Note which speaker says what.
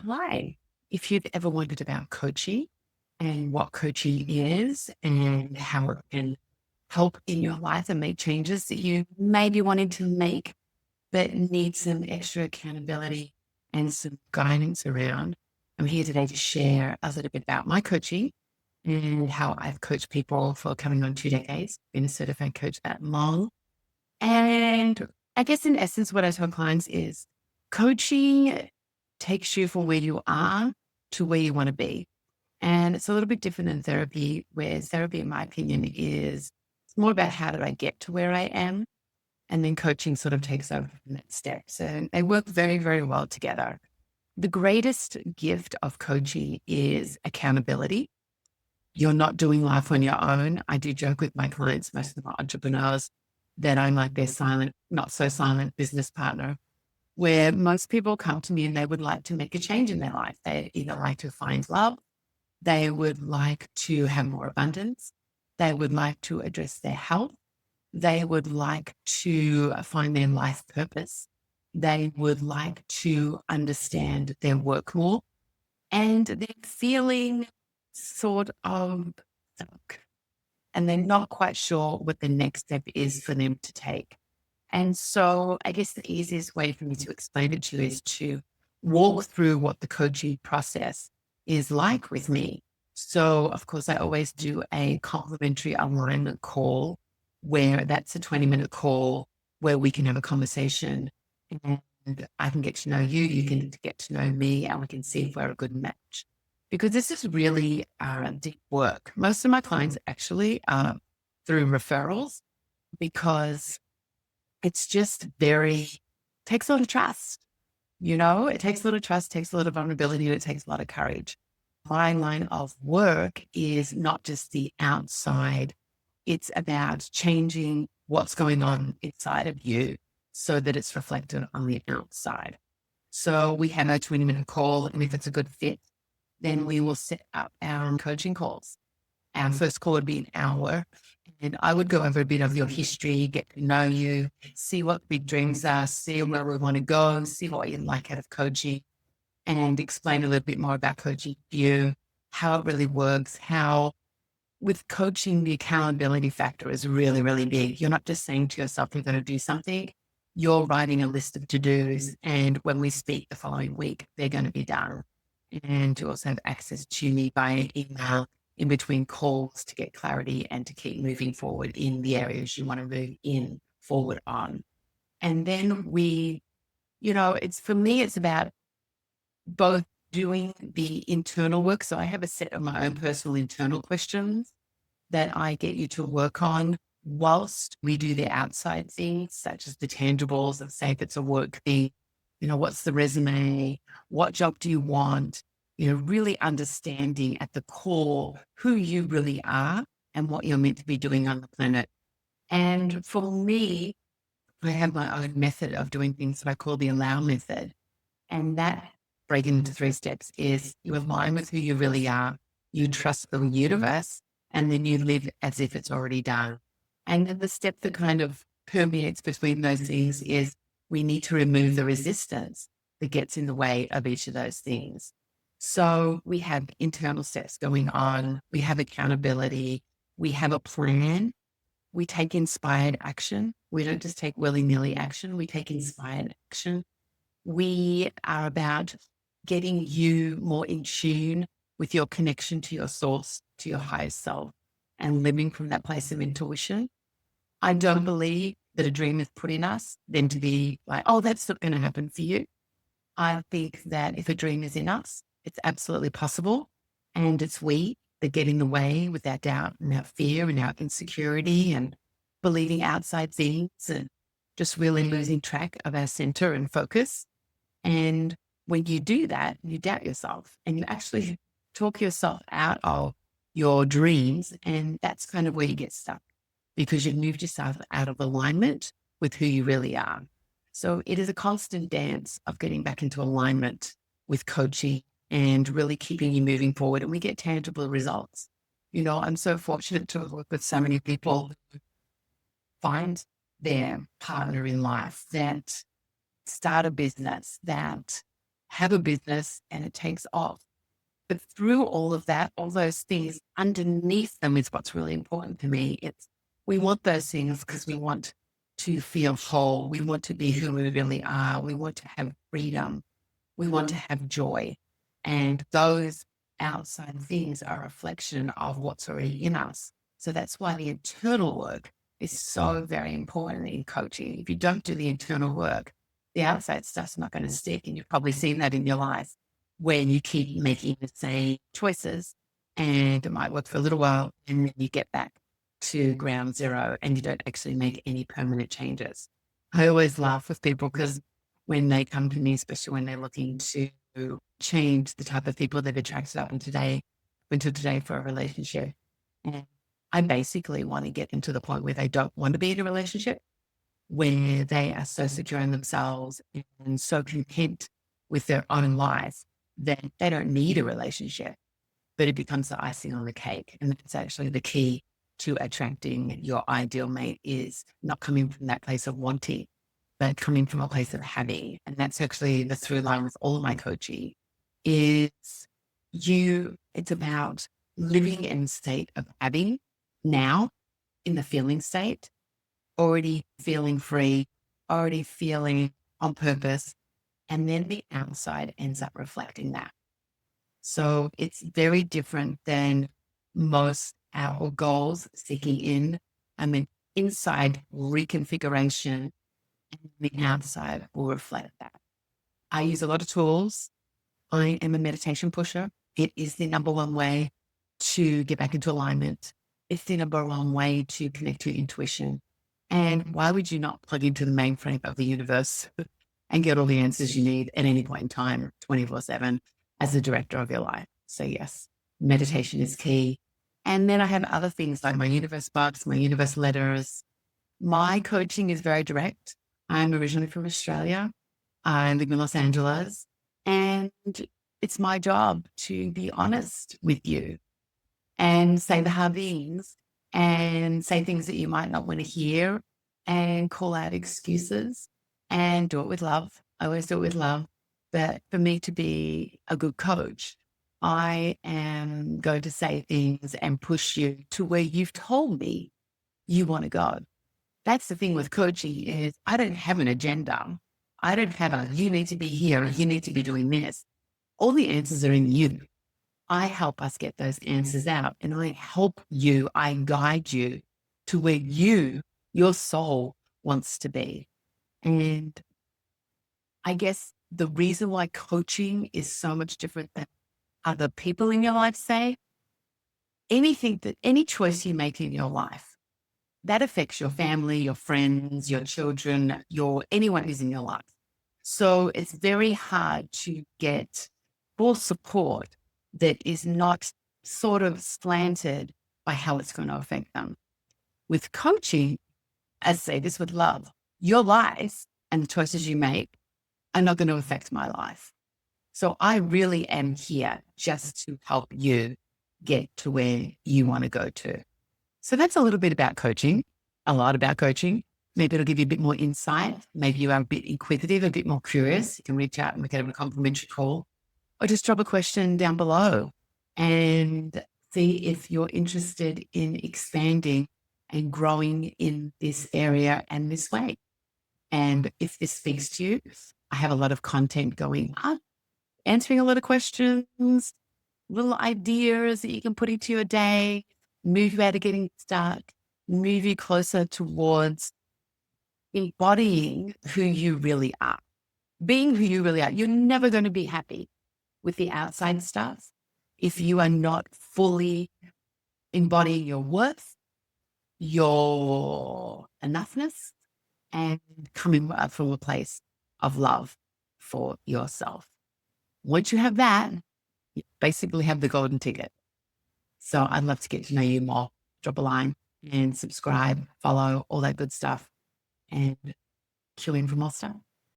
Speaker 1: Hi. If you've ever wondered about coaching and what coaching is and how it can help in your life and make changes that you maybe wanted to make, but need some extra accountability and some guidance around, I'm here today to share a little bit about my coaching and how I've coached people for coming on 2 decades, been a certified coach that long. And I guess in essence, what I tell clients is coaching takes you from where you are to where you want to be. And it's a little bit different than therapy, where therapy, in my opinion, is it's more about how did I get to where I am? And then coaching sort of takes over from that step. So they work very, very well together. The greatest gift of coaching is accountability. You're not doing life on your own. I do joke with my clients, most of them are entrepreneurs, that I'm like their silent, not so silent business partner, where most people come to me and they would like to make a change in their life. They either like to find love, they would like to have more abundance, they would like to address their health, they would like to find their life purpose, they would like to understand their work more, and they're feeling sort of stuck and they're not quite sure what the next step is for them to take. And so I guess the easiest way for me to explain it to you is to walk through what the coaching process is like with me. So, of course, I always do a complimentary alignment call where that's a 20-minute call where we can have a conversation and I can get to know you, you can get to know me, and we can see if we're a good match. Because this is really deep work. Most of my clients actually are through referrals because it's just takes a lot of trust. It takes a lot of trust, takes a lot of vulnerability, and it takes a lot of courage. My line of work is not just the outside, it's about changing what's going on inside of you so that it's reflected on the outside. So we have a 20-minute call, and if it's a good fit, then we will set up our coaching calls. Our first call would be an hour, and I would go over a bit of your history, get to know you, see what big dreams are, see where we want to go, see what you like out of coaching, and explain a little bit more about coaching to you, how it really works, how with coaching, the accountability factor is really, really big. You're not just saying to yourself, you're going to do something. You're writing a list of to-dos. And when we speak the following week, they're going to be done. And you also have access to me by email in between calls to get clarity and to keep moving forward in the areas you want to move in forward on. And then it's for me, it's about both doing the internal work. So I have a set of my own personal internal questions that I get you to work on whilst we do the outside things, such as the tangibles of, say, if it's a work thing, what's the resume? What job do you want? Really understanding at the core who you really are and what you're meant to be doing on the planet. And for me, I have my own method of doing things that I call the allow method. And that, breaking into 3 steps, is you align with who you really are, you trust the universe, and then you live as if it's already done. And then the step that kind of permeates between those things is we need to remove the resistance that gets in the way of each of those things. So we have internal steps going on, we have accountability, we have a plan, we take inspired action. We don't just take willy-nilly action, we take inspired action. We are about getting you more in tune with your connection to your source, to your highest self, and living from that place of intuition. I don't believe that a dream is put in us, then to be like, oh, that's not going to happen for you. I think that if a dream is in us, it's absolutely possible. And it's we that get in the way with our doubt and our fear and our insecurity and believing outside things and just really losing track of our center and focus. And when you do that, you doubt yourself and you actually talk yourself out of your dreams. And that's kind of where you get stuck because you've moved yourself out of alignment with who you really are. So it is a constant dance of getting back into alignment with coaching and really keeping you moving forward. And we get tangible results. I'm so fortunate to have worked with so many people who find their partner in life that start a business, that have a business, and it takes off. But through all of that, all those things underneath them is what's really important to me. It's we want those things because we want to feel whole. We want to be who we really are. We want to have freedom. We want to have joy. And those outside things are a reflection of what's already in us. So that's why the internal work is so very important in coaching. If you don't do the internal work, the outside stuff's not going to stick. And you've probably seen that in your life when you keep making the same choices and it might work for a little while and then you get back to ground zero and you don't actually make any permanent changes. I always laugh with people because when they come to me, especially when they're looking to change the type of people they've attracted into today for a relationship. And I basically want to get them to the point where they don't want to be in a relationship, where they are so secure in themselves and so content with their own life that they don't need a relationship, but it becomes the icing on the cake. And that's actually the key to attracting your ideal mate, is not coming from that place of wanting, but coming from a place of having. And that's actually the through line with all of my coaching is it's about living in a state of having now, in the feeling state, already feeling free, already feeling on purpose. And then the outside ends up reflecting that. So it's very different than most our goals seeking in. I mean, inside reconfiguration and the outside will reflect that. I use a lot of tools. I am a meditation pusher. It is the number one way to get back into alignment. It's the number one way to connect to your intuition. And why would you not plug into the mainframe of the universe and get all the answers you need at any point in time, 24/7, as the director of your life? So yes, meditation is key. And then I have other things like my universe bugs, my universe letters. My coaching is very direct. I'm originally from Australia. I live in Los Angeles, and it's my job to be honest with you and say the hard things and say things that you might not want to hear and call out excuses and do it with love. I always do it with love. But for me to be a good coach, I am going to say things and push you to where you've told me you want to go. That's the thing with coaching is I don't have an agenda. I don't have you need to be here, you need to be doing this. All the answers are in you. I help us get those answers out and I help you, I guide you to where your soul wants to be. And I guess the reason why coaching is so much different than other people in your life say, any choice you make in your life, that affects your family, your friends, your children, anyone who's in your life. So it's very hard to get full support that is not sort of slanted by how it's going to affect them. With coaching, I say this with love, your life and the choices you make are not going to affect my life. So I really am here just to help you get to where you want to go to. So that's a little bit about coaching, a lot about coaching. Maybe it'll give you a bit more insight. Maybe you are a bit inquisitive, a bit more curious. You can reach out and we can have a complimentary call or just drop a question down below and see if you're interested in expanding and growing in this area and this way. And if this speaks to you, I have a lot of content going up, answering a lot of questions, little ideas that you can put into your day, move you out of getting stuck, move you closer towards embodying who you really are, being who you really are. You're never going to be happy with the outside stuff if you are not fully embodying your worth, your enoughness, and coming from a place of love for yourself. Once you have that, you basically have the golden ticket. So I'd love to get to know you more. Drop a line and subscribe, follow, all that good stuff, and tune in for more stuff.